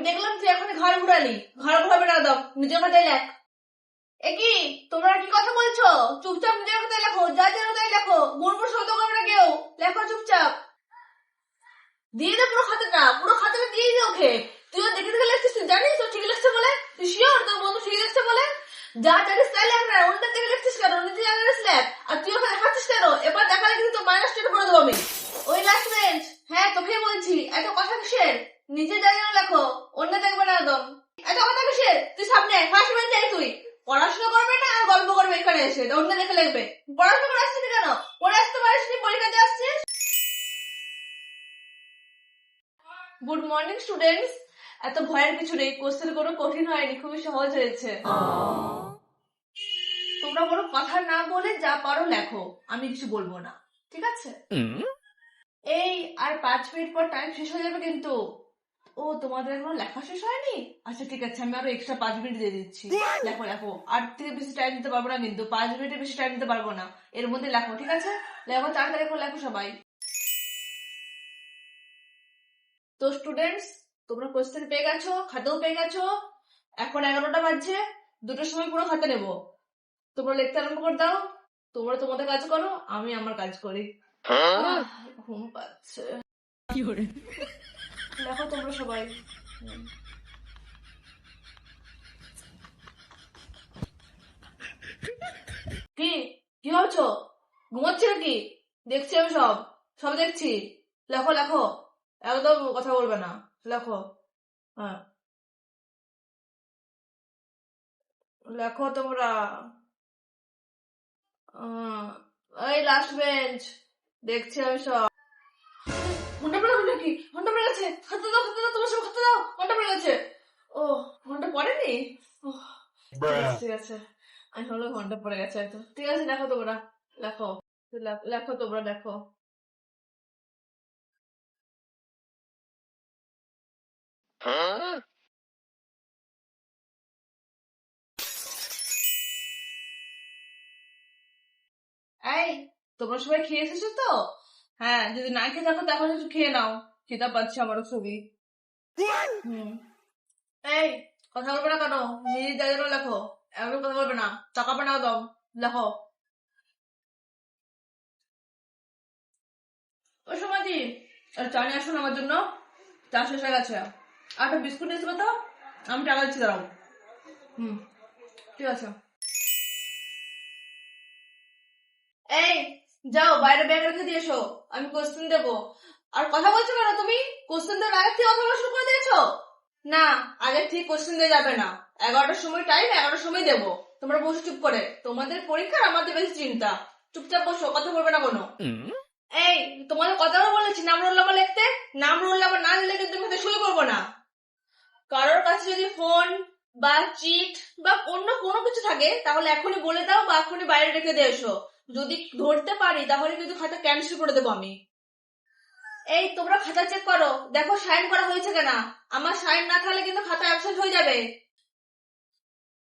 দেখলাম তুই এখন ঘর ঘুরালি, ঘর ঘুরাবে না দাও, নিজের কথাই লেখ। কি তোমরা কি কথা বলছো? চুপচাপ নিজের কথাই লেখো, যা যেন তাই লেখো, গুড়গুড় শব্দ করবে না কেউ, লেখো চুপচাপ। দিয়ে দে পুরো খাতাটা, পুরো খাতাটা দিয়ে দে ওকে। তুইও দেখে দেখে লিখছিস, তুই জানিস ও ঠিক লিখছে বলে? তুই শিওর তোর বন্ধু ঠিক লিখছে বলে? যা জানিস তাই লেখ না, অন্যটা দেখে লিখছিস কেন? নিজে জানিস লেখ, আর তুই ওখানে দেখাচ্ছিস কেন? এবার দেখালে কিন্তু তোর মাইনাস 10 করে দেবো আমি। ওই লাস্ট বেঞ্চ, হ্যাঁ তোকেই বলছি, এত কথা কিসের? নিজে জানি না লেখো, অন্য দেখবে না একদম। এত কথা কিসের? তুই সামনে ফার্স্ট বেঞ্চে আয়, তুই পড়াশোনা করবে না আর গল্প করবে এখানে এসে, অন্য দেখে লিখবে। পড়াশোনা করে আসছিস কেন? পড়ে আসতে পারিস নি, পরীক্ষাতে আসছিস। Good morning students. এত ভয়ের কিছু নেই, কোশ্চেন কোনো কঠিন হয়নি, খুবই সহজ হয়েছে। তোমরা কোনো কথা না বলে যা পারো লেখো, আমি কিছু বলবো না, ঠিক আছে? এই আর 5 মিনিট পর টাইম শেষ হয়ে যাবে কিন্তু। ও তোমাদের এখনো লেখা শেষ হয়নি? আচ্ছা ঠিক আছে, আমি আরো এক্সট্রা 5 মিনিট দিয়ে দিচ্ছি। লেখো লেখো, আর থেকে বেশি টাইম দিতে পারবো না কিন্তু, 5 মিনিটের বেশি টাইম দিতে পারবো না, এর মধ্যে লেখো, ঠিক আছে? লেখো তাড়াতাড়ি করে লেখো সবাই। তো স্টুডেন্টস, তোমরা কোশ্চেন পেয়ে গেছো, খাতাও পেয়ে গেছো। এখন 11টা বাজছে, 2টোর সময় পুরো খাতা নেবো। তোমরা লিখতে আরম্ভ করে দাও। তোমরা তোমাদের কাজ করো, আমি আমার কাজ করি। ঘুম পাচ্ছে। দেখো তোমরা সবাই। কি কি ভাবছো? ঘুমাচ্ছি নাকি? দেখছি আমি সব, সব দেখছি। লেখো লেখো, একদম কথা বলবে না, লেখো। হ্যাঁ লেখো তোমরা। এই লাস্ট বেঞ্চ, দেখছি আমি সব। ঘন্টা পড়ে গেল নাকি? ঘন্টা পড়ে গেছে, খাতা দাও খাতা দাও, তোমার সব খাতা দাও, ঘন্টা পড়ে গেছে। ও ঘন্টা পড়েনি? ঠিক আছে, আমি হলো ঘন্টা পড়ে গেছে হয়তো। ঠিক আছে লেখো তোমরা, লেখো, লেখো তোমরা লেখো। এই তোমরা সবাই খেয়ে এসেছো তো? হ্যাঁ, যদি না খেয়ে থাকো তাহলে একটু খেয়ে নাও, খিদা পাচ্ছে আমারও খুবই। হুম। এই কথা বলবে না কেন? নিজে যা যেন লেখো, একদম কথা বলবে না, টাকাবে না একদম, লেখো। ওই সমাধি, চা নিয়ে আসুন আমার জন্য, চা শেষ হয়ে গেছে। আর একটা বিস্কুট নিয়ে এসে তো, আমি টাকা দিচ্ছি, দাঁড়াও। হুম, ঠিক আছে। এই যাও বাইরে ব্যাগ রেখে দিয়ে এসো, আমি কোশ্চেন দেবো। আর কথা বলছো কেন তুমি? কোশ্চেন দেওয়ার আগে থেকে কথা বলা শুরু করে দিয়েছো? না, আগে ঠিক কোশ্চেন দিয়ে যাবে না। 11টার সময় টাইম, 11টার সময় দেবো। তোমরা বসে চুপ করে, তোমাদের পরীক্ষা আমাদের বেশি চিন্তা। চুপচাপ বসো, কথা বলবে না কোনো। এই তোমাদের কথাও বলেছি নাম রোল নাম্বার লিখতে, নাম রোল নাম্বার না দিলে কিন্তু আমি সই করবো না। কারোর কাছে যদি ফোন বা চিট বা অন্য কোনো কিছু থাকে তাহলে এখনই বলে দাও, বা এখনই বাইরে রেখে দিয়ে এসো। যদি ধরতে পারি তাহলে কিন্তু খাতা ক্যান্সেল করে দেবো আমি। এই তোমরা খাতা চেক করো, দেখো সাইন করা হয়েছে কিনা। আমার সাইন না থাকলে কিন্তু খাতা অ্যাবসেন্ট হয়ে যাবে।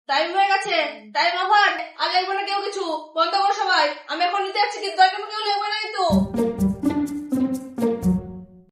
টাইম হয়ে গেছে, টাইম ওভার। আর লিখবো না কেউ কিছু, বন্ধ করো সবাই। আমি এখন নিতে যাচ্ছি কিন্তু, কেউ লিখবে না কিন্তু।